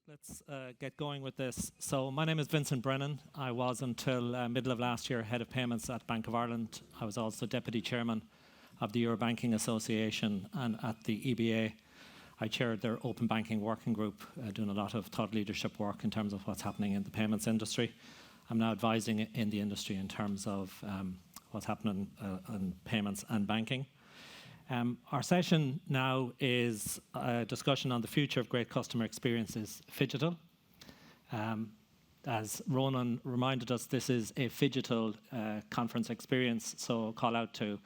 Let's get going with this. So my name is Vincent Brennan. I was until middle of last year head of payments at Bank of Ireland. I was also deputy chairman of the Eurobanking Association, and at the EBA I chaired their open banking working group, doing a lot of thought leadership work in terms of what's happening in the payments industry. I'm now advising in the industry in terms of what's happening in payments and banking. Our session now is a discussion on the future of great customer experiences, Phygital. As Ronan reminded us, this is a Phygital conference experience, so call out to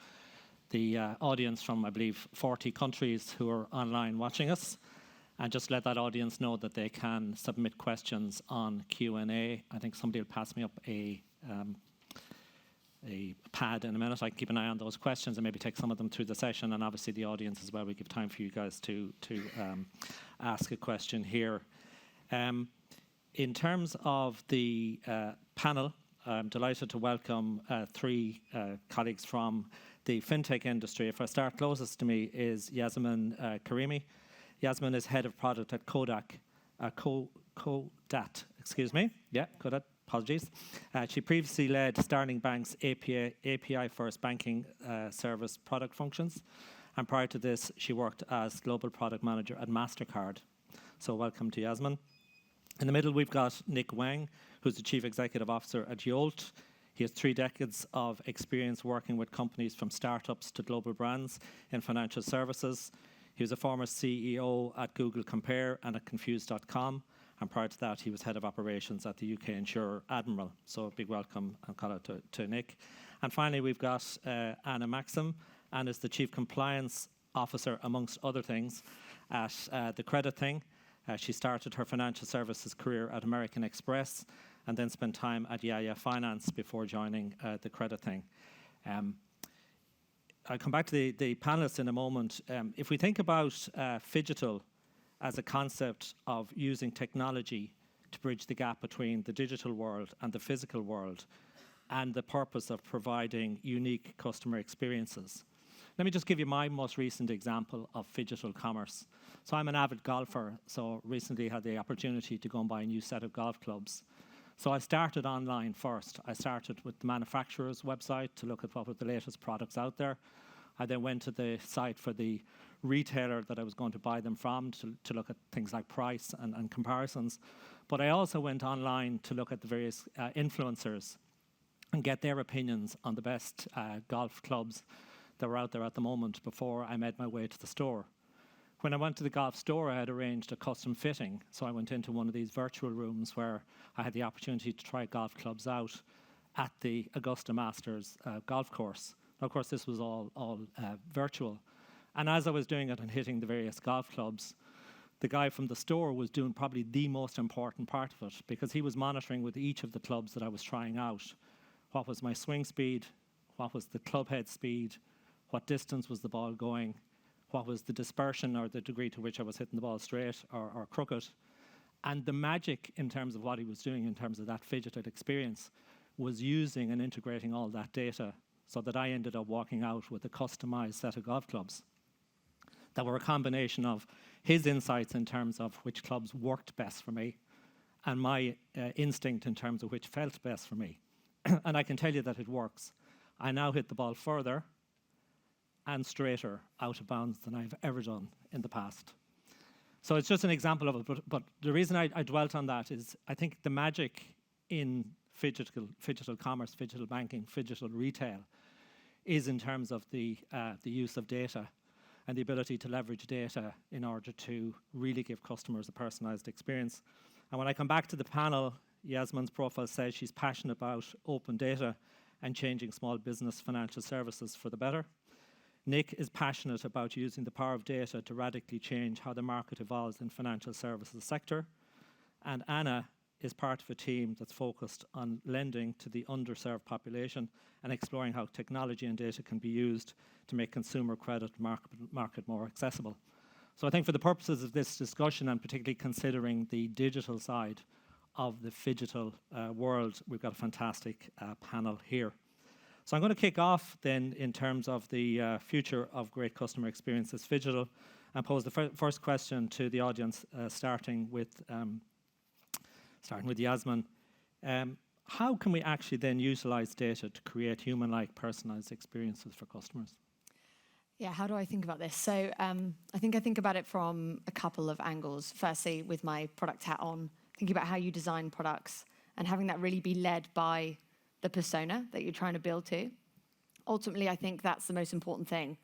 the audience from, I believe, 40 countries who are online watching us, and just let that audience know that they can submit questions on Q&A. I think somebody will pass me up a pad in a minute. I can keep an eye on those questions and maybe take some of them through the session, and obviously the audience as well. We give time for you guys to ask a question here. In terms of the panel, I'm delighted to welcome three colleagues from the fintech industry. If I start, closest to me is Yasamin Karimi. Yasamin is head of product at Codat, excuse me. Yeah, Codat. Apologies. She previously led Starling Bank's API-first banking service product functions, and prior to this, she worked as global product manager at MasterCard. So welcome to Yasamin. In the middle, we've got Weng, who's the chief executive officer at Yolt. He has 3 decades of experience working with companies from startups to global brands in financial services. He was a former CEO at Google Compare and at Confused.com. And prior to that, he was head of operations at the UK insurer Admiral. So a big welcome and call out to Nick. And finally, we've got Anna Maxim. Anna is the chief compliance officer, amongst other things, at the Credit Thing. She started her financial services career at American Express and then spent time at Yaya Finance before joining the Credit Thing. I'll come back to the panelists in a moment. If we think about Phygital as a concept of using technology to bridge the gap between the digital world and the physical world, and the purpose of providing unique customer experiences. Let me just give you my most recent example of Phygital commerce. So I'm an avid golfer, so recently had the opportunity to go and buy a new set of golf clubs. So I started online first. I started with the manufacturer's website to look at what were the latest products out there. I then went to the site for the retailer that I was going to buy them from to look at things like price and comparisons. But I also went online to look at the various influencers and get their opinions on the best golf clubs that were out there at the moment before I made my way to the store. When I went to the golf store, I had arranged a custom fitting. So I went into one of these virtual rooms where I had the opportunity to try golf clubs out at the Augusta Masters golf course. Of course, this was all virtual. And as I was doing it and hitting the various golf clubs, the guy from the store was doing probably the most important part of it, because he was monitoring with each of the clubs that I was trying out. What was my swing speed? What was the club head speed? What distance was the ball going? What was the dispersion or the degree to which I was hitting the ball straight or crooked? And the magic in terms of what he was doing in terms of that Phygital experience was using and integrating all that data so that I ended up walking out with a customized set of golf clubs that were a combination of his insights in terms of which clubs worked best for me and my instinct in terms of which felt best for me. And I can tell you that it works. I now hit the ball further and straighter out of bounds than I've ever done in the past. So it's just an example of it, but the reason I dwelt on that is I think the magic in Phygital commerce, Phygital banking, Phygital retail is in terms of the use of data and the ability to leverage data in order to really give customers a personalized experience. And when I come back to the panel, Yasamin's profile says she's passionate about open data and changing small business financial services for the better. Nick is passionate about using the power of data to radically change how the market evolves in financial services sector. And Anna is part of a team that's focused on lending to the underserved population and exploring how technology and data can be used to make consumer credit market more accessible. So I think for the purposes of this discussion, and particularly considering the digital side of the Phygital world, we've got a fantastic panel here. So I'm going to kick off then in terms of the future of great customer experiences Phygital, and pose the first question to the audience, starting with starting with Yasamin. How can we actually then utilize data to create human-like personalized experiences for customers? Yeah, how do I think about this? So I think about it from a couple of angles. Firstly, with my product hat on, thinking about how you design products and having that really be led by the persona that you're trying to build to. Ultimately, I think that's the most important thing.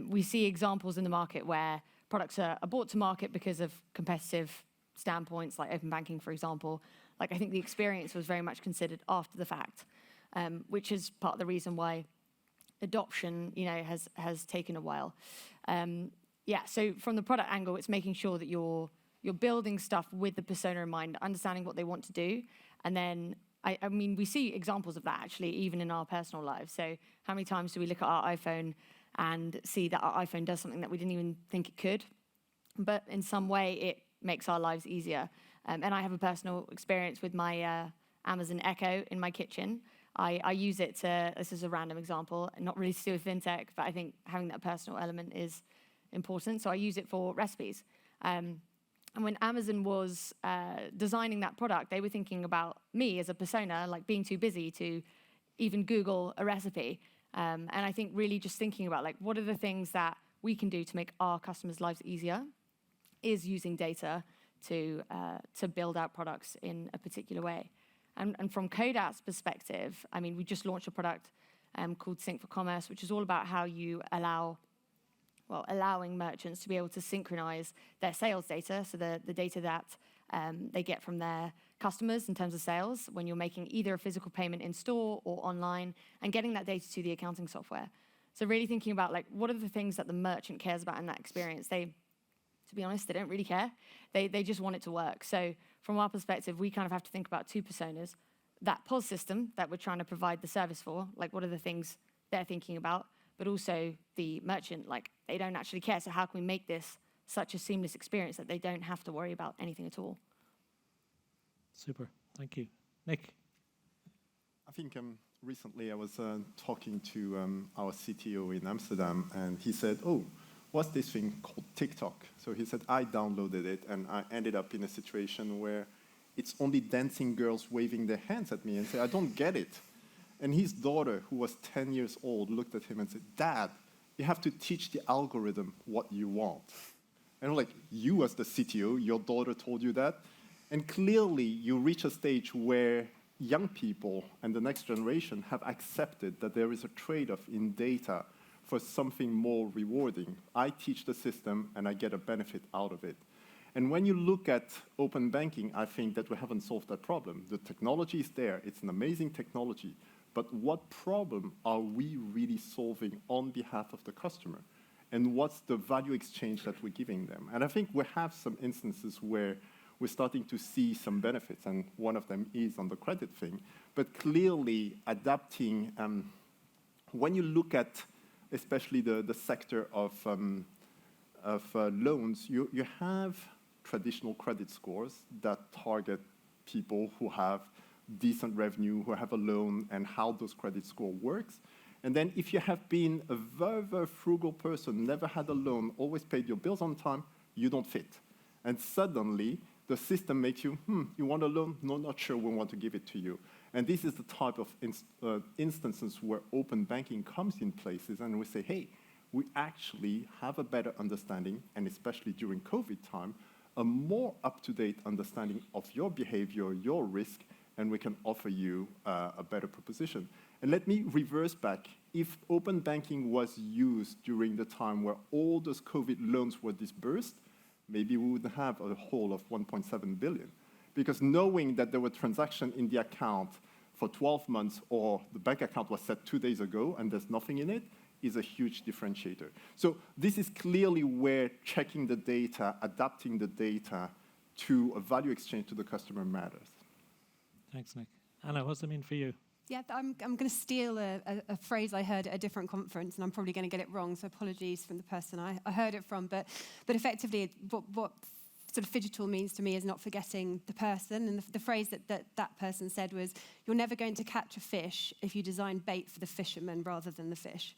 We see examples in the market where products are brought to market because of competitive standpoints, like open banking, for example. Like, I think the experience was very much considered after the fact, which is part of the reason why adoption, has taken a while. So from the product angle, it's making sure that you're building stuff with the persona in mind, understanding what they want to do, and then I mean, we see examples of that actually even in our personal lives. So how many times do we look at our iPhone and see that our iPhone does something that we didn't even think it could, but in some way it makes our lives easier? And I have a personal experience with my Amazon Echo in my kitchen. I use it to, this is a random example, not really to do with fintech, but I think having that personal element is important. So I use it for recipes. And when Amazon was designing that product, they were thinking about me as a persona, like being too busy to even Google a recipe. And I think really just thinking about like, what are the things that we can do to make our customers' lives easier is using data to build out products in a particular way. And from Codat's perspective, I mean, we just launched a product called Sync for Commerce, which is all about how you allowing merchants to be able to synchronize their sales data, so the data that they get from their customers in terms of sales when you're making either a physical payment in store or online, and getting that data to the accounting software. So really thinking about like, what are the things that the merchant cares about in that experience? To be honest, they don't really care. They just want it to work. So from our perspective, we kind of have to think about two personas. That POS system that we're trying to provide the service for, like what are the things they're thinking about, but also the merchant, like they don't actually care. So how can we make this such a seamless experience that they don't have to worry about anything at all? Super, thank you. Nick? I think recently I was talking to our CTO in Amsterdam, and he said, oh, what's this thing called TikTok? So he said, I downloaded it, and I ended up in a situation where it's only dancing girls waving their hands at me and say, I don't get it. And his daughter, who was 10 years old, looked at him and said, Dad, you have to teach the algorithm what you want. And I'm like, you as the CTO, your daughter told you that? And clearly you reach a stage where young people and the next generation have accepted that there is a trade-off in data for something more rewarding. I teach the system and I get a benefit out of it. And when you look at open banking, I think that we haven't solved that problem. The technology is there, it's an amazing technology, but what problem are we really solving on behalf of the customer? And what's the value exchange that we're giving them? And I think we have some instances where we're starting to see some benefits, and one of them is on the credit thing. But clearly adapting, when you look at especially the sector of loans, you have traditional credit scores that target people who have decent revenue, who have a loan, and how those credit score works. And then if you have been a very, very frugal person, never had a loan, always paid your bills on time, you don't fit. And suddenly, the system makes you, you want a loan? No, not sure, we want to give it to you. And this is the type of instances where open banking comes in places, and we say, hey, we actually have a better understanding, and especially during COVID time, a more up-to-date understanding of your behavior, your risk, and we can offer you a better proposition. And let me reverse back. If open banking was used during the time where all those COVID loans were disbursed, maybe we would have a whole of 1.7 billion. Because knowing that there were transactions in the account for 12 months or the bank account was set 2 days ago and there's nothing in it is a huge differentiator. So this is clearly where checking the data, adapting the data to a value exchange to the customer matters. Thanks, Nick. Anna, what's it mean for you? Yeah, I'm going to steal a phrase I heard at a different conference, and I'm probably going to get it wrong, so apologies from the person I heard it from. But effectively, what sort of Phygital means to me is not forgetting the person. And the phrase that person said was, you're never going to catch a fish if you design bait for the fisherman rather than the fish.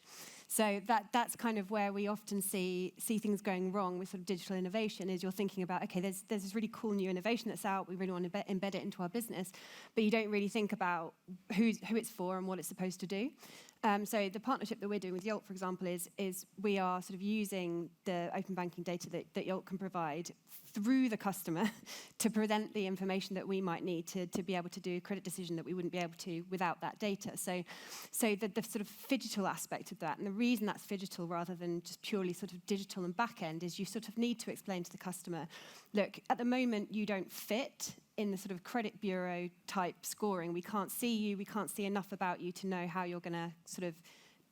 So that's kind of where we often see things going wrong with sort of digital innovation, is you're thinking about, okay, there's this really cool new innovation that's out, we really want to embed it into our business, but you don't really think about who it's for and what it's supposed to do. So the partnership that we're doing with Yolt, for example, is we are sort of using the open banking data that Yolt can provide through the customer to present the information that we might need to be able to do a credit decision that we wouldn't be able to without that data. So the sort of Phygital aspect of that, and the reason that's Phygital rather than just purely sort of digital and back end, is you sort of need to explain to the customer, look, at the moment you don't fit in the sort of credit bureau type scoring. We can't see you, we can't see enough about you to know how you're going to sort of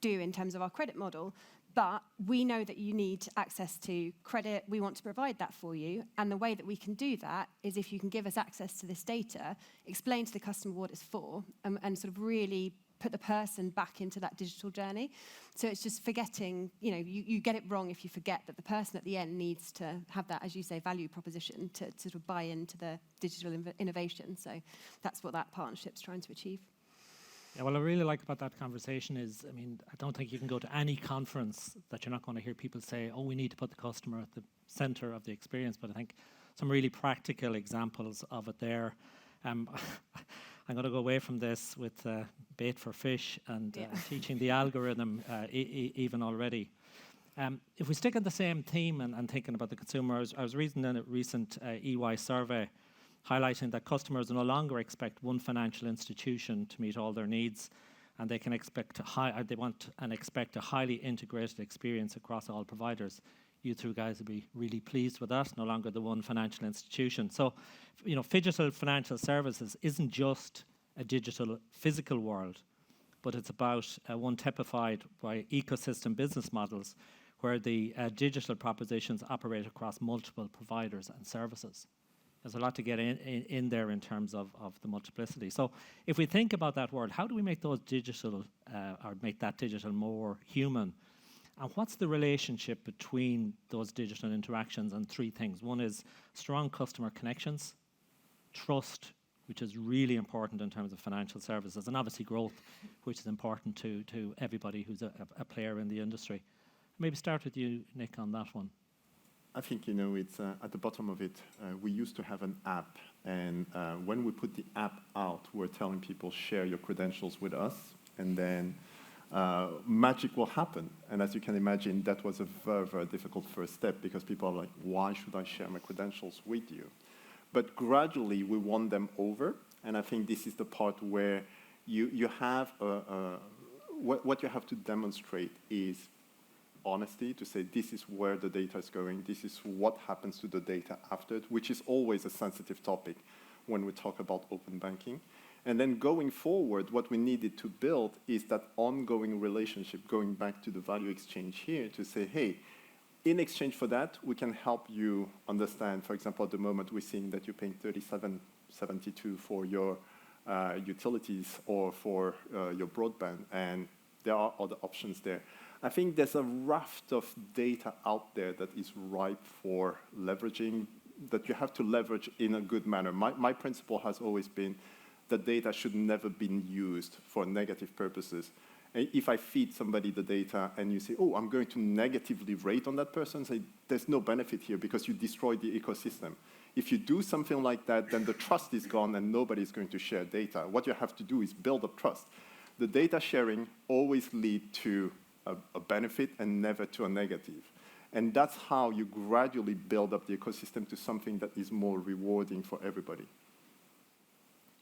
do in terms of our credit model. But we know that you need access to credit. We want to provide that for you. And the way that we can do that is if you can give us access to this data, explain to the customer what it's for, and sort of really put the person back into that digital journey. So it's just forgetting, you get it wrong if you forget that the person at the end needs to have that, as you say, value proposition to sort of buy into the digital innovation. So that's what that partnership's trying to achieve. Yeah, what I really like about that conversation is, I don't think you can go to any conference that you're not going to hear people say, we need to put the customer at the center of the experience. But I think some really practical examples of it there. I'm going to go away from this with bait for fish and teaching the algorithm even already. If we stick on the same theme and thinking about the consumer, I was reading in a recent EY survey highlighting that customers no longer expect one financial institution to meet all their needs, and they can expect expect a highly integrated experience across all providers. You two guys will be really pleased with that, no longer the one financial institution. So, Phygital financial services isn't just a digital physical world, but it's about one typified by ecosystem business models where the digital propositions operate across multiple providers and services. There's a lot to get in there in terms of the multiplicity. So if we think about that world, how do we make those digital, or make that digital more human? And what's the relationship between those digital interactions and three things? One is strong customer connections, trust, which is really important in terms of financial services, and obviously growth, which is important to everybody who's a player in the industry. Maybe start with you, Nick, on that one. I think, it's at the bottom of it, we used to have an app, and when we put the app out, we're telling people, share your credentials with us, and then magic will happen. And as you can imagine, that was a very, very difficult first step, because people are like, why should I share my credentials with you? But gradually, we won them over, and I think this is the part where you have what you have to demonstrate is honesty, to say this is where the data is going, this is what happens to the data after it, which is always a sensitive topic when we talk about open banking. And then going forward, what we needed to build is that ongoing relationship, going back to the value exchange here, to say, hey, in exchange for that, we can help you understand, for example, at the moment we're seeing that you're paying $37.72 for your utilities or for your broadband, and there are other options there. I think there's a raft of data out there that is ripe for leveraging, that you have to leverage in a good manner. My principle has always been that data should never be used for negative purposes. If I feed somebody the data and you say, I'm going to negatively rate on that person, say, there's no benefit here because you destroyed the ecosystem. If you do something like that, then the trust is gone and nobody's going to share data. What you have to do is build up trust. The data sharing always leads to a benefit and never to a negative. And that's how you gradually build up the ecosystem to something that is more rewarding for everybody.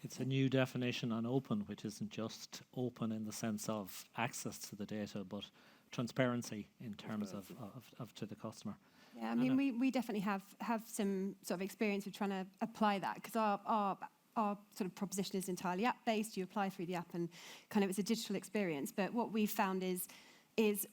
It's a new definition on open, which isn't just open in the sense of access to the data, but transparency in terms of to the customer. Yeah, I mean, we definitely have some sort of experience with trying to apply that, because our sort of proposition is entirely app-based. You apply through the app and kind of it's a digital experience. But what we've found is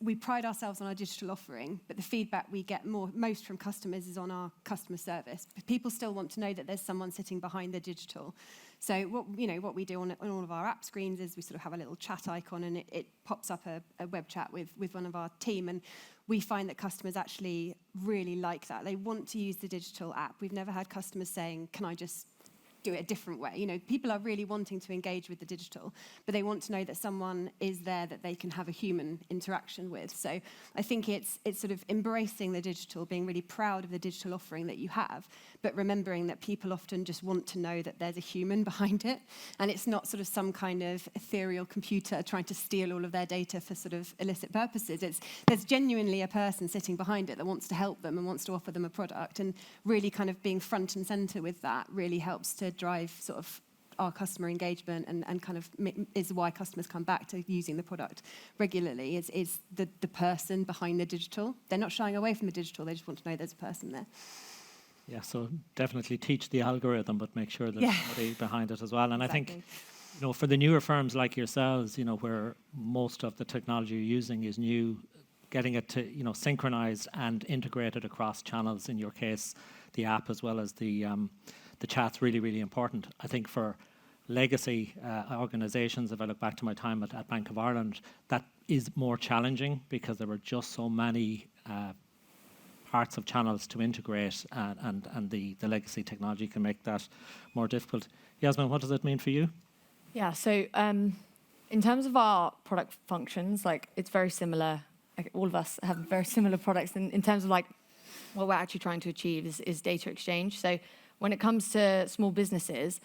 we pride ourselves on our digital offering, but the feedback we get most from customers is on our customer service. People still want to know that there's someone sitting behind the digital. So what we do on all of our app screens is we sort of have a little chat icon, and it pops up a web chat with one of our team, and we find that customers actually really like that. They want to use the digital app. We've never had customers saying, can I just do it a different way. You know, people are really wanting to engage with the digital, but they want to know that someone is there that they can have a human interaction with. So I think it's sort of embracing the digital, being really proud of the digital offering that you have, but remembering that people often just want to know that there's a human behind it, and it's not sort of some kind of ethereal computer trying to steal all of their data for sort of illicit purposes. There's genuinely a person sitting behind it that wants to help them and wants to offer them a product, and really kind of being front and center with that really helps to drive sort of our customer engagement, and kind of is why customers come back to using the product regularly, is the person behind the digital. They're not shying away from the digital, they just want to know there's a person there. Yeah, so definitely teach the algorithm, but make sure there's somebody behind it as well. And Exactly. I think, you know, for the newer firms like yourselves, you know, where most of the technology you're using is new, getting it to, you know, synchronized and integrated across channels, in your case, the app as well as the chat's really, really important. I think for legacy organizations, if I look back to my time at Bank of Ireland, that is more challenging because there were just so many parts of channels to integrate, and the legacy technology can make that more difficult. Yasamin, what does it mean for you? Yeah, so in terms of our product functions, like it's very similar. Like, all of us have very similar products in terms of like what we're actually trying to achieve is data exchange. So when it comes to small businesses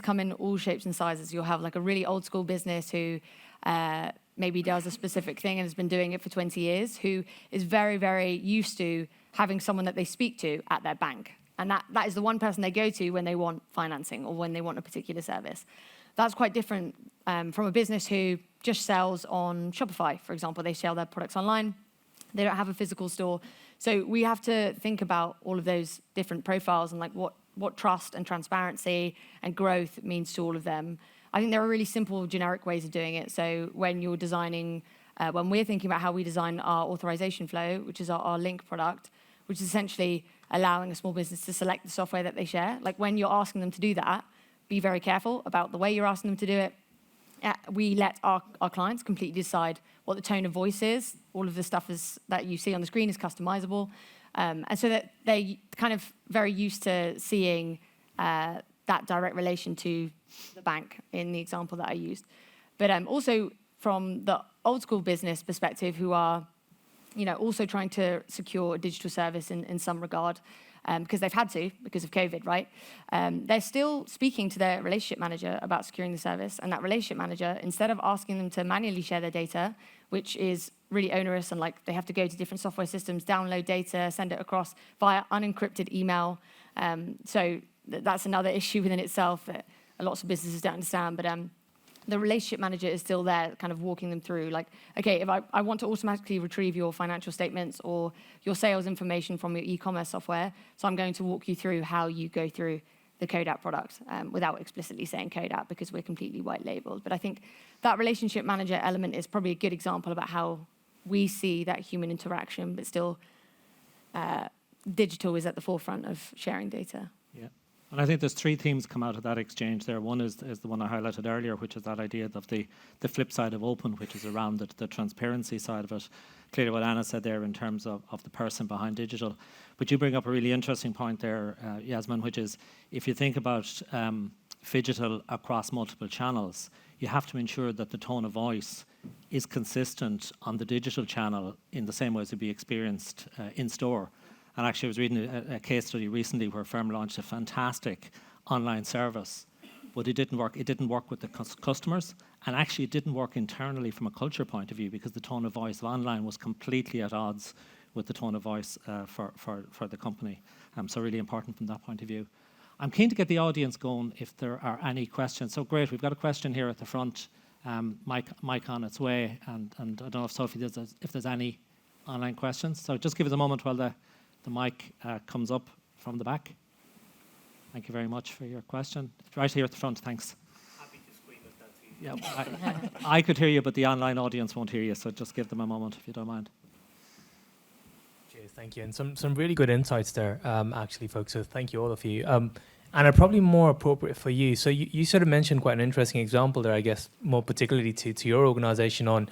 come in all shapes and sizes. You'll have like a really old school business who maybe does a specific thing and has been doing it for 20 years, who is very, very used to having someone that they speak to at their bank. And that is the one person they go to when they want financing or when they want a particular service. That's quite different from a business who just sells on Shopify, for example. They sell their products online. They don't have a physical store. So we have to think about all of those different profiles and like what trust and transparency and growth means to all of them. I think there are really simple, generic ways of doing it. So when you're designing, when we're thinking about how we design our authorization flow, which is our link product, which is essentially allowing a small business to select the software that they share. Like when you're asking them to do that, be very careful about the way you're asking them to do it. We let our clients completely decide what the tone of voice is. All of the stuff that you see on the screen is customizable. And so that they kind of very used to seeing that direct relation to the bank in the example that I used. But also from the old school business perspective, who are, you know, also trying to secure a digital service in some regard, because they've had to because of COVID, right? They're still speaking to their relationship manager about securing the service, and that relationship manager, instead of asking them to manually share their data, which is really onerous, and like they have to go to different software systems, download data, send it across via unencrypted email. So that's another issue within itself that lots of businesses don't understand. But the relationship manager is still there, kind of walking them through, like, okay, if I want to automatically retrieve your financial statements or your sales information from your e-commerce software, so I'm going to walk you through how you go through the Codat product without explicitly saying Codat, because we're completely white labeled. But I think that relationship manager element is probably a good example about how we see that human interaction, but still digital is at the forefront of sharing data. Yeah. And I think there's three themes come out of that exchange there. One is the one I highlighted earlier, which is that idea of the flip side of open, which is around the transparency side of it. Clearly what Anna said there in terms of the person behind digital. But you bring up a really interesting point there, Yasamin, which is if you think about Phygital across multiple channels, you have to ensure that the tone of voice is consistent on the digital channel in the same way as it would be experienced in store. And actually, I was reading a case study recently where a firm launched a fantastic online service, but it didn't work. It didn't work with the customers, and actually it didn't work internally from a culture point of view because the tone of voice of online was completely at odds with the tone of voice for the company. So really important from that point of view. I'm keen to get the audience going if there are any questions. So great, we've got a question here at the front, mic on its way, and I don't know if Sophie, if there's any online questions. So just give us a moment while the mic comes up from the back. Thank you very much for your question. Right here at the front, thanks. Happy to scream if that's easy. Yeah, I could hear you, but the online audience won't hear you, so just give them a moment if you don't mind. Cheers, thank you. And some really good insights there, actually, folks, so thank you, all of you. And are probably more appropriate for you. So you sort of mentioned quite an interesting example there, I guess, more particularly to your organization on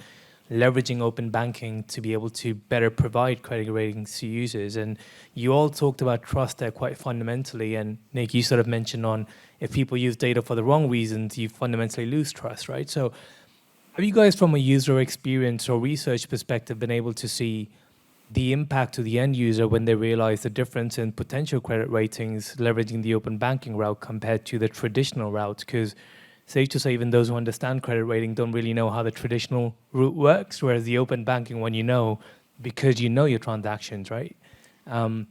leveraging open banking to be able to better provide credit ratings to users. And you all talked about trust there quite fundamentally. And Nick, you sort of mentioned on if people use data for the wrong reasons, you fundamentally lose trust, right? So have you guys, from a user experience or research perspective, been able to see the impact to the end user when they realize the difference in potential credit ratings leveraging the open banking route compared to the traditional route? Because safe to say, even those who understand credit rating don't really know how the traditional route works, whereas the open banking one, you know, because you know your transactions, right? How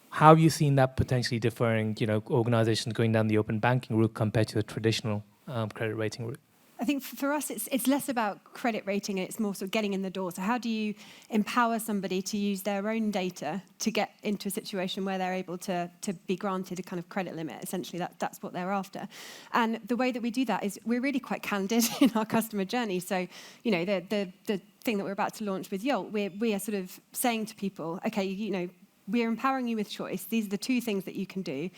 have you seen that potentially differing, you know, organizations going down the open banking route compared to the traditional credit rating route? I think for us, it's less about credit rating and it's more sort of getting in the door. So how do you empower somebody to use their own data to get into a situation where they're able to be granted a kind of credit limit? Essentially, that's what they're after. And the way that we do that is we're really quite candid in our customer journey. So, you know, the thing that we're about to launch with Yolt, we are sort of saying to people, okay, you know, we're empowering you with choice. These are the two things that you can do.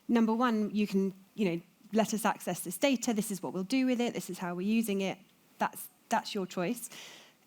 Number one, you can, you know, let us access this data. This is what we'll do with it. This is how we're using it. That's your choice.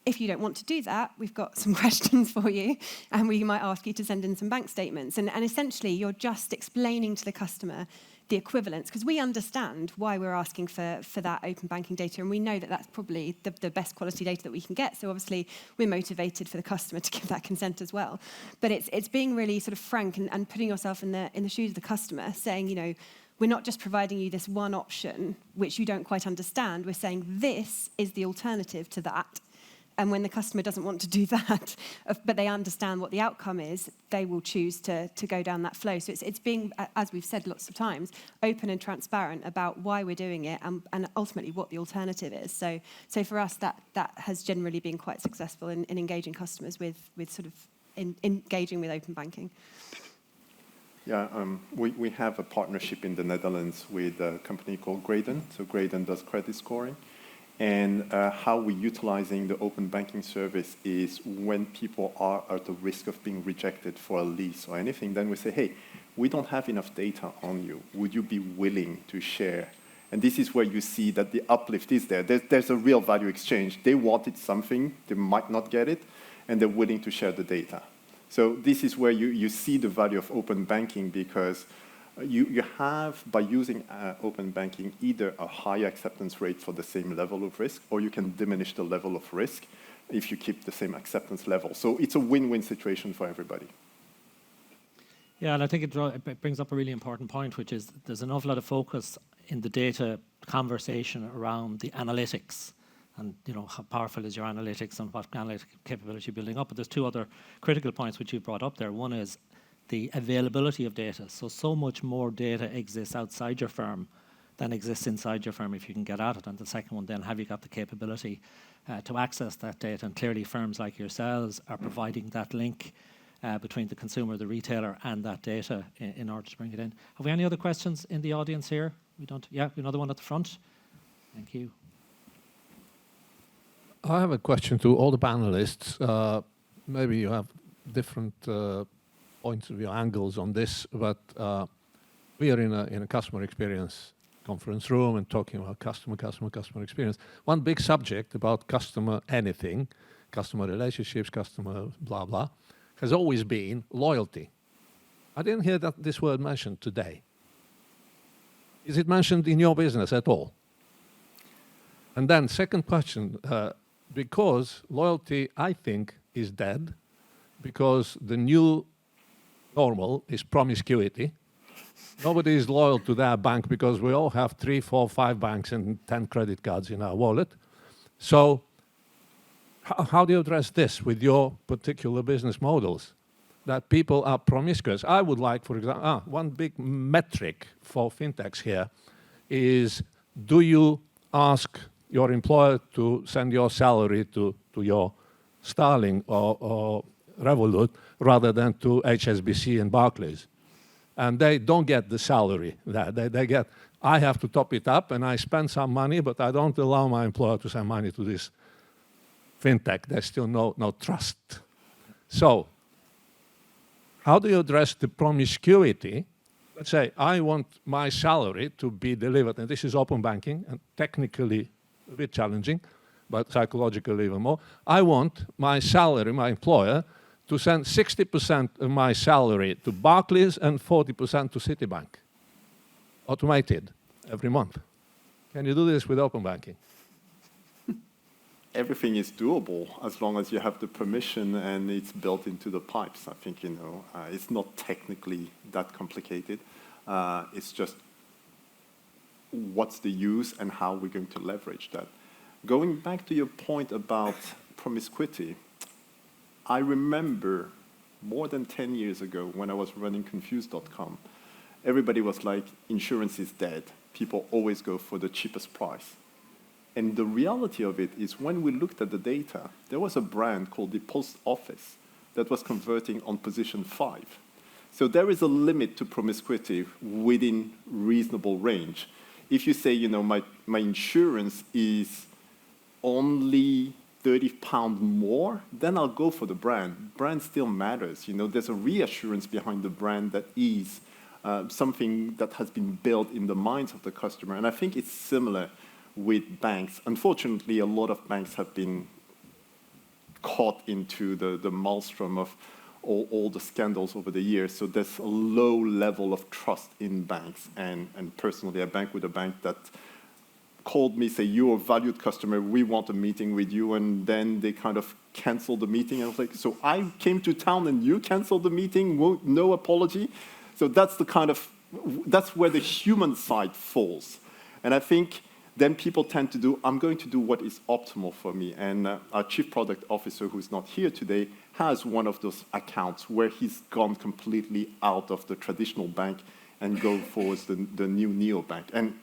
If you don't want to do that, we've got some questions for you, and we might ask you to send in some bank statements. And essentially, you're just explaining to the customer the equivalence, because we understand why we're asking for that open banking data, and we know that that's probably the best quality data that we can get. So obviously, we're motivated for the customer to give that consent as well. But it's being really sort of frank and putting yourself in the shoes of the customer, saying, you know, we're not just providing you this one option, which you don't quite understand. We're saying this is the alternative to that. And when the customer doesn't want to do that, but they understand what the outcome is, they will choose to go down that flow. So it's being, as we've said lots of times, open and transparent about why we're doing it and ultimately what the alternative is. So for us, that has generally been quite successful in engaging customers with sort of engaging with open banking. Yeah, we have a partnership in the Netherlands with a company called Graden. So Graden does credit scoring. And how we're utilizing the open banking service is when people are at the risk of being rejected for a lease or anything, then we say, hey, we don't have enough data on you. Would you be willing to share? And this is where you see that the uplift is there. There's a real value exchange. They wanted something, they might not get it, and they're willing to share the data. So this is where you see the value of open banking, because you have, by using open banking, either a high acceptance rate for the same level of risk, or you can diminish the level of risk if you keep the same acceptance level. So it's a win-win situation for everybody. Yeah, and I think it brings up a really important point, which is there's an awful lot of focus in the data conversation around the analytics. And you know, how powerful is your analytics and what analytic capability you're building up. But there's two other critical points which you brought up there. One is the availability of data. So much more data exists outside your firm than exists inside your firm if you can get at it. And the second one, then, have you got the capability to access that data? And clearly firms like yourselves are providing that link between the consumer, the retailer, and that data in order to bring it in. Have we any other questions in the audience here? We don't. Yeah, another one at the front. Thank you. I have a question to all the panelists. Maybe you have different points of view, angles on this, but we are in a customer experience conference room and talking about customer experience. One big subject about customer anything, customer relationships, customer blah, blah, has always been loyalty. I didn't hear this word mentioned today. Is it mentioned in your business at all? And then second question, because loyalty, I think, is dead, because the new normal is promiscuity. Nobody is loyal to their bank because we all have 3, 4, 5 banks and 10 credit cards in our wallet. So how do you address this with your particular business models? That people are promiscuous. I would like, for example, one big metric for fintechs here is, do you ask your employer to send your salary to your Starling or Revolut rather than to HSBC and Barclays? And they don't get the salary. They get, I have to top it up and I spend some money, but I don't allow my employer to send money to this fintech. There's still no trust. So how do you address the promiscuity? Let's say I want my salary to be delivered, and this is open banking and technically a bit challenging, but psychologically even more. I want my salary, my employer, to send 60% of my salary to Barclays and 40% to Citibank, automated every month. Can you do this with open banking? Everything is doable as long as you have the permission and it's built into the pipes. I think, it's not technically that complicated. It's just what's the use and how we're going to leverage that. Going back to your point about promiscuity, I remember more than 10 years ago when I was running Confused.com, everybody was like, insurance is dead. People always go for the cheapest price. And the reality of it is when we looked at the data, there was a brand called the Post Office that was converting on position 5. So there is a limit to promiscuity within reasonable range. If you say, my insurance is only £30 more, then I'll go for the brand. Brand still matters. There's a reassurance behind the brand that is something that has been built in the minds of the customer. And I think it's similar with banks. Unfortunately, a lot of banks have been caught into the maelstrom of all the scandals over the years. So there's a low level of trust in banks. And personally, I bank with a bank that called me, say, you're a valued customer, we want a meeting with you. And then they kind of canceled the meeting. And I was like, so I came to town and you canceled the meeting, no apology? So that's where the human side falls. And I think then people tend to do, I'm going to do what is optimal for me. And our chief product officer, who's not here today, has one of those accounts where he's gone completely out of the traditional bank and go for the new neobank. And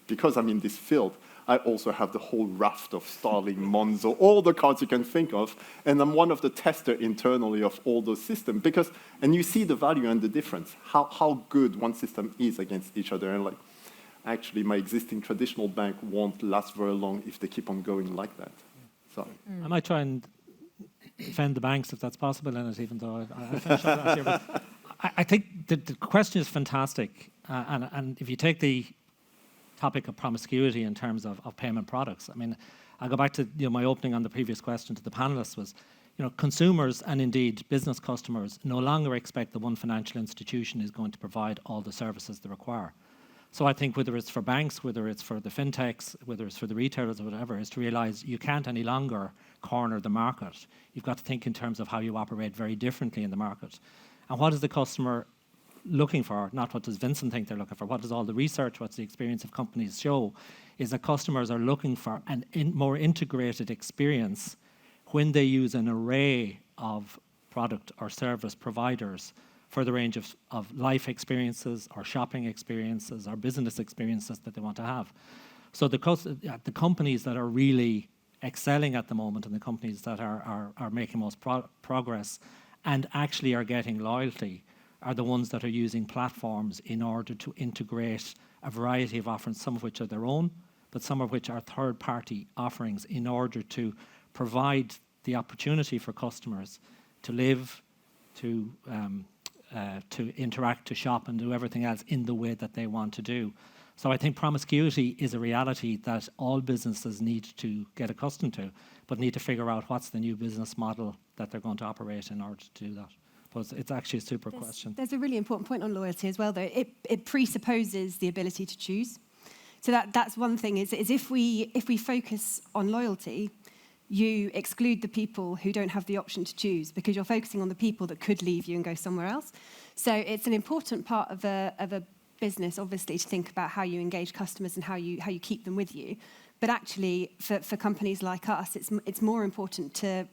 because I'm in this field, I also have the whole raft of Starling, Monzo, all the cards you can think of, and I'm one of the testers internally of all those systems. And you see the value and the difference, how good one system is against each other. And actually, my existing traditional bank won't last very long if they keep on going like that. So I might try and defend the banks if that's possible in it, even though I finished up last year. But I think the question is fantastic. And if you take the topic of promiscuity in terms of payment products, I mean, I'll go back to my opening on the previous question to the panelists was, consumers and indeed business customers no longer expect that one financial institution is going to provide all the services they require. So I think whether it's for banks, whether it's for the fintechs, whether it's for the retailers or whatever, is to realize you can't any longer corner the market. You've got to think in terms of how you operate very differently in the market. And what is the customer looking for? Not what does Vincent think they're looking for. What does all the research, what's the experience of companies show, is that customers are looking for a more integrated experience when they use an array of product or service providers for the range of life experiences or shopping experiences or business experiences that they want to have. So the companies that are really excelling at the moment and the companies that are making most progress and actually are getting loyalty are the ones that are using platforms in order to integrate a variety of offerings, some of which are their own, but some of which are third-party offerings in order to provide the opportunity for customers to live, to interact, to shop, and do everything else in the way that they want to do. So I think promiscuity is a reality that all businesses need to get accustomed to, but need to figure out what's the new business model that they're going to operate in order to do that. But it's actually a super question. There's a really important point on loyalty as well, though. It presupposes the ability to choose. So that's one thing, is if we focus on loyalty, you exclude the people who don't have the option to choose because you're focusing on the people that could leave you and go somewhere else. So it's an important part of a business, obviously, to think about how you engage customers and how you keep them with you. But actually, for companies like us, it's more important to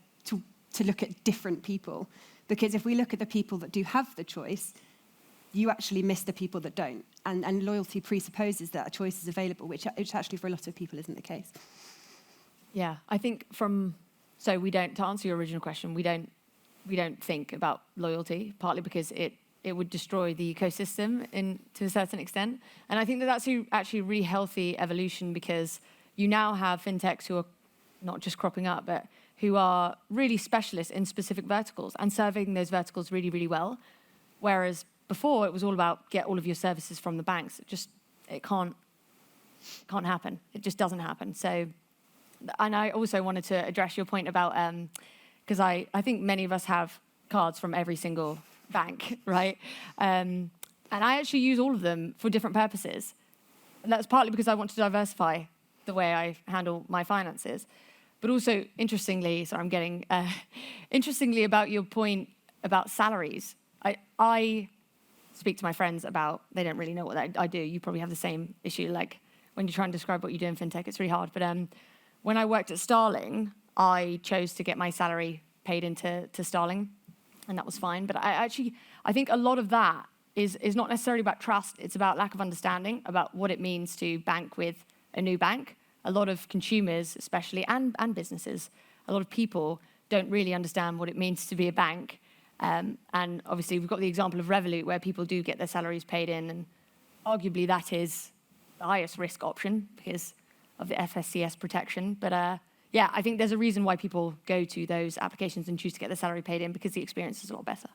look at different people, because if we look at the people that do have the choice, you actually miss the people that don't. And loyalty presupposes that a choice is available, which actually for a lot of people isn't the case. Yeah, I think so we don't, to answer your original question, we don't think about loyalty, partly because it would destroy the ecosystem to a certain extent. And I think that's actually a really healthy evolution, because you now have fintechs who are not just cropping up, but who are really specialists in specific verticals and serving those verticals really, really well. Whereas before it was all about get all of your services from the banks. It can't happen. It just doesn't happen. So And I also wanted to address your point about, because I think many of us have cards from every single bank, right? And I actually use all of them for different purposes. And that's partly because I want to diversify the way I handle my finances. But also, interestingly, so I'm getting, interestingly about your point about salaries, I speak to my friends about, they don't really know what I do. You probably have the same issue, like when you try and describe what you do in fintech, it's really hard. But when I worked at Starling, I chose to get my salary paid into Starling, and that was fine. But I think a lot of that is not necessarily about trust. It's about lack of understanding about what it means to bank with a new bank. A lot of consumers, especially, and businesses, a lot of people don't really understand what it means to be a bank. And obviously, we've got the example of Revolut, where people do get their salaries paid in, and arguably that is the highest risk option because of the FSCS protection. But yeah, I think there's a reason why people go to those applications and choose to get their salary paid in, because the experience is a lot better.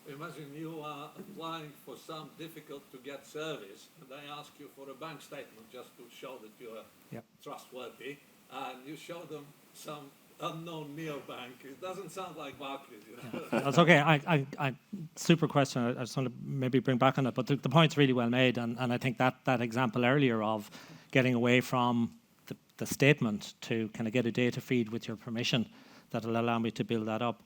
Imagine you are applying for some difficult to get service, and they ask you for a bank statement just to show that you are trustworthy, and you show them some unknown neobank. It doesn't sound like Barclays. You know? That's okay. I super question. I just want to maybe bring back on it, but the point's really well made, and I think that example earlier of getting away from the statement to kind of get a data feed with your permission that'll allow me to build that up.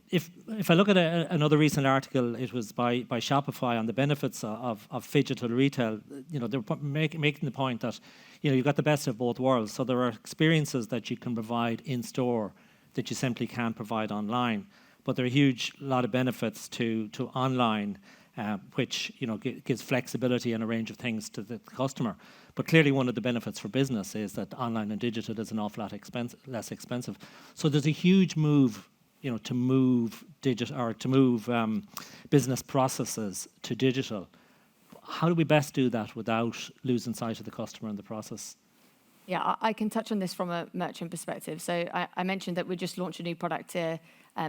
If I look at another recent article, it was by Shopify on the benefits of phygital retail. You know, they're making the point that, you know, you've got the best of both worlds. So there are experiences that you can provide in store that you simply can't provide online. But there are a huge lot of benefits to online, which, you know, gives flexibility and a range of things to the customer. But clearly, one of the benefits for business is that online and digital is an awful lot less expensive. So there's a huge move, you know, to move business processes to digital. How do we best do that without losing sight of the customer in the process? Yeah, I can touch on this from a merchant perspective. So I mentioned that we just launched a new product to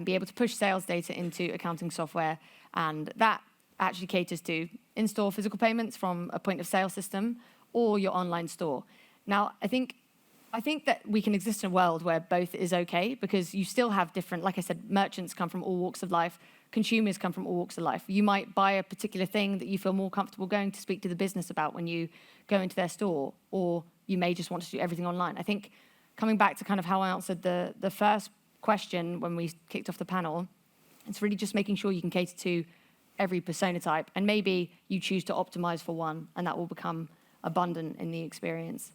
be able to push sales data into accounting software, and that actually caters to in-store physical payments from a point of sale system or your online store. Now, I think that we can exist in a world where both is okay, because you still have different, like I said, merchants come from all walks of life, consumers come from all walks of life. You might buy a particular thing that you feel more comfortable going to speak to the business about when you go into their store, or you may just want to do everything online. I think coming back to kind of how I answered the first question when we kicked off the panel, it's really just making sure you can cater to every persona type, and maybe you choose to optimize for one, and that will become abundant in the experience.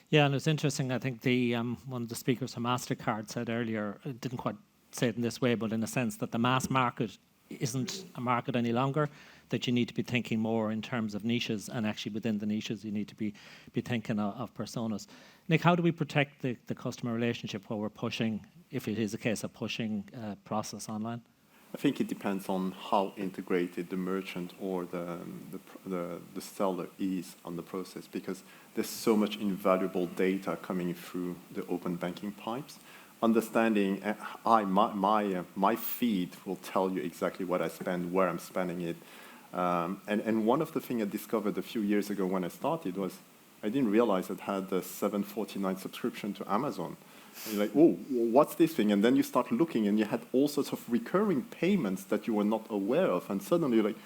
Yeah, and it's interesting. I think one of the speakers from MasterCard said earlier, didn't quite say it in this way, but in a sense that the mass market isn't a market any longer, that you need to be thinking more in terms of niches, and actually within the niches you need to be thinking of personas. Nick, how do we protect the customer relationship while we're pushing, if it is a case of pushing process online? I think it depends on how integrated the merchant or the seller is on the process, because there's so much invaluable data coming through the open banking pipes. Understanding my feed will tell you exactly what I spend, where I'm spending it. And one of the things I discovered a few years ago when I started was I didn't realize I had a $7.49 subscription to Amazon. And you're like, oh, what's this thing? And then you start looking, and you had all sorts of recurring payments that you were not aware of. And suddenly you're like,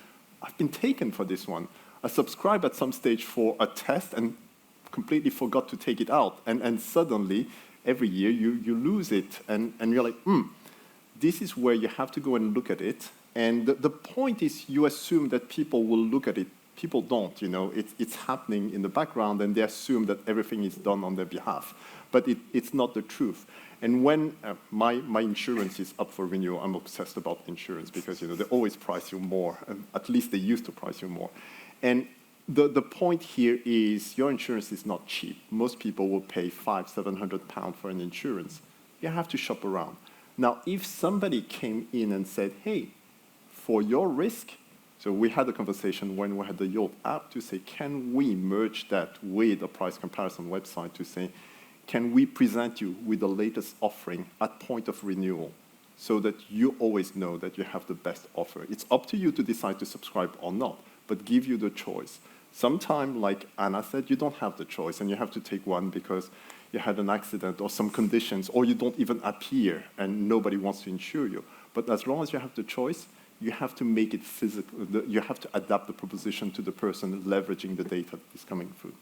I've been taken for this one. I subscribed at some stage for a test and completely forgot to take it out. And suddenly, every year, you lose it. And you're like, this is where you have to go and look at it. And the point is, you assume that people will look at it. People don't, you know. It's happening in the background, and they assume that everything is done on their behalf. But it's not the truth. And when my insurance is up for renewal, I'm obsessed about insurance, because, you know, they always price you more. At least they used to price you more. And the point here is your insurance is not cheap. Most people will pay £500-700 for an insurance. You have to shop around. Now, if somebody came in and said, hey, for your risk, so we had a conversation when we had the Yolt app to say, can we merge that with a price comparison website to say, can we present you with the latest offering at point of renewal so that you always know that you have the best offer? It's up to you to decide to subscribe or not, but give you the choice. Sometimes, like Anna said, you don't have the choice, and you have to take one because you had an accident or some conditions, or you don't even appear and nobody wants to insure you. But as long as you have the choice, you have to make it physical. You have to adapt the proposition to the person leveraging the data that is coming through.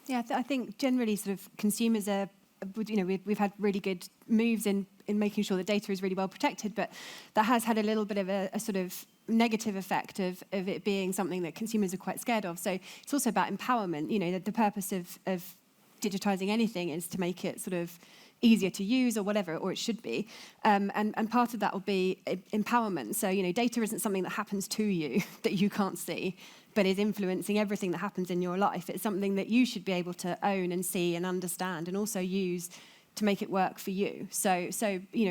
Yeah, I think generally sort of consumers are, we've had really good moves in making sure the data is really well protected, but that has had a little bit of a sort of negative effect of it being something that consumers are quite scared of. So it's also about empowerment. The purpose of digitizing anything is to make it sort of easier to use or whatever, or it should be. And part of that will be empowerment. So, data isn't something that happens to you that you can't see, but is influencing everything that happens in your life. It's something that you should be able to own and see and understand and also use to make it work for you. So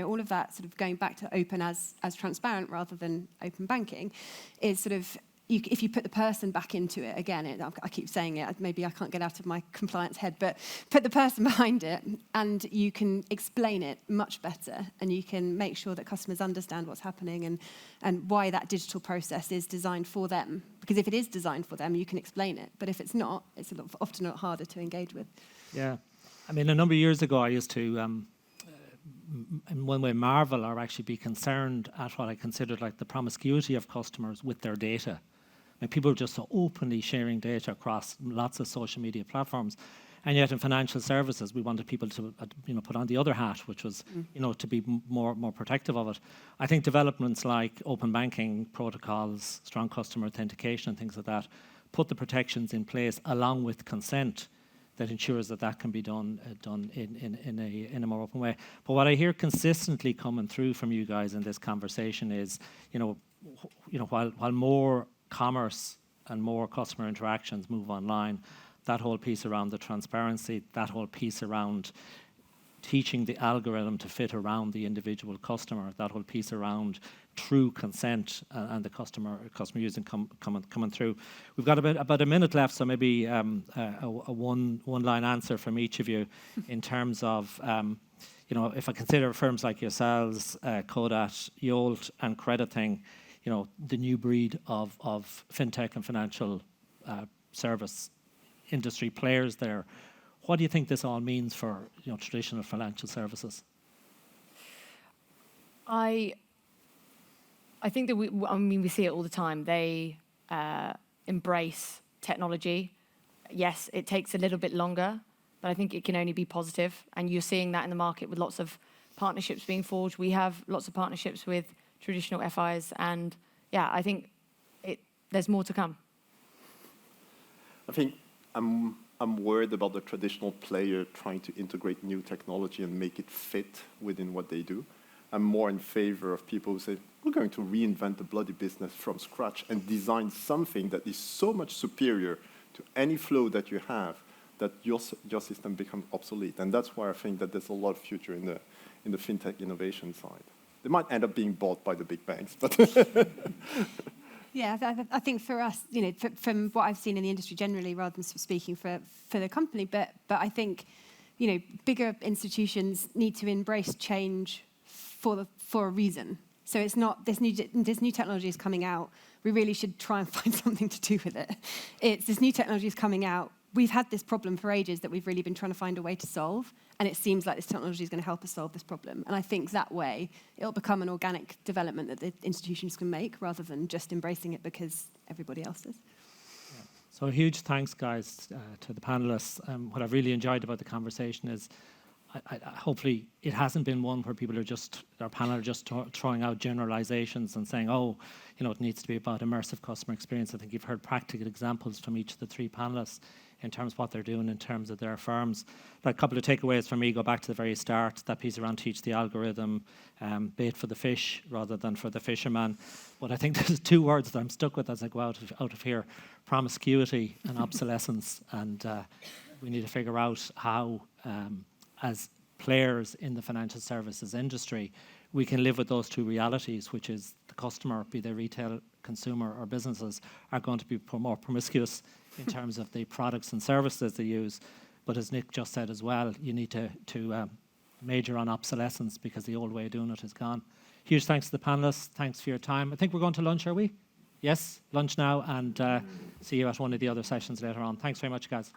all of that sort of going back to open as transparent rather than open banking is sort of, if you put the person back into it, again, I keep saying it, maybe I can't get out of my compliance head, but put the person behind it and you can explain it much better and you can make sure that customers understand what's happening and why that digital process is designed for them. Because if it is designed for them, you can explain it. But if it's not, it's often a lot harder to engage with. Yeah. I mean, a number of years ago, I used to, in one way, marvel or actually be concerned at what I considered like the promiscuity of customers with their data. I mean, people were just so openly sharing data across lots of social media platforms. And yet in financial services, we wanted people to, put on the other hat, which was, to be more protective of it. I think developments like open banking protocols, strong customer authentication and things like that, put the protections in place along with consent that ensures that can be done in a more open way. But what I hear consistently coming through from you guys in this conversation is, while more commerce and more customer interactions move online, that whole piece around the transparency, that whole piece around teaching the algorithm to fit around the individual customer, that whole piece around true consent and the customer using coming through. We've got about a minute left, so maybe a one-line answer from each of you in terms of, if I consider firms like yourselves, Codat, Yolt, and Crediting, the new breed of fintech and financial service industry players there. What do you think this all means for traditional financial services? I think that we see it all the time. They embrace technology. Yes, it takes a little bit longer, but I think it can only be positive. And you're seeing that in the market with lots of partnerships being forged. We have lots of partnerships with traditional FIs, and yeah, I think there's more to come. I think I'm worried about the traditional player trying to integrate new technology and make it fit within what they do. I'm more in favor of people who say, we're going to reinvent the bloody business from scratch and design something that is so much superior to any flow that you have that your system becomes obsolete. And that's why I think that there's a lot of future in the fintech innovation side. They might end up being bought by the big banks, but... Yeah, I think for us, from what I've seen in the industry generally, rather than speaking for the company, but I think, bigger institutions need to embrace change for a reason. So it's not this new technology is coming out. We really should try and find something to do with it. It's this new technology is coming out. We've had this problem for ages that we've really been trying to find a way to solve, and it seems like this technology is going to help us solve this problem. And I think that way it'll become an organic development that the institutions can make rather than just embracing it because everybody else is. Yeah. So a huge thanks, guys, to the panelists. What I've really enjoyed about the conversation is hopefully it hasn't been one where people our panel are just throwing out generalizations and saying, it needs to be about immersive customer experience. I think you've heard practical examples from each of the three panelists in terms of what they're doing in terms of their firms. But a couple of takeaways from me, go back to the very start, that piece around teach the algorithm, bait for the fish rather than for the fisherman. But I think there's two words that I'm stuck with as I go out of here, promiscuity and obsolescence. And we need to figure out how, as players in the financial services industry, we can live with those two realities, which is the customer, be they retail, consumer or businesses, are going to be more promiscuous in terms of the products and services they use. But as Nick just said as well, you need to major on obsolescence because the old way of doing it is gone. Huge thanks to the panelists. Thanks for your time. I think we're going to lunch, are we? Yes, lunch now, and see you at one of the other sessions later on. Thanks very much, guys.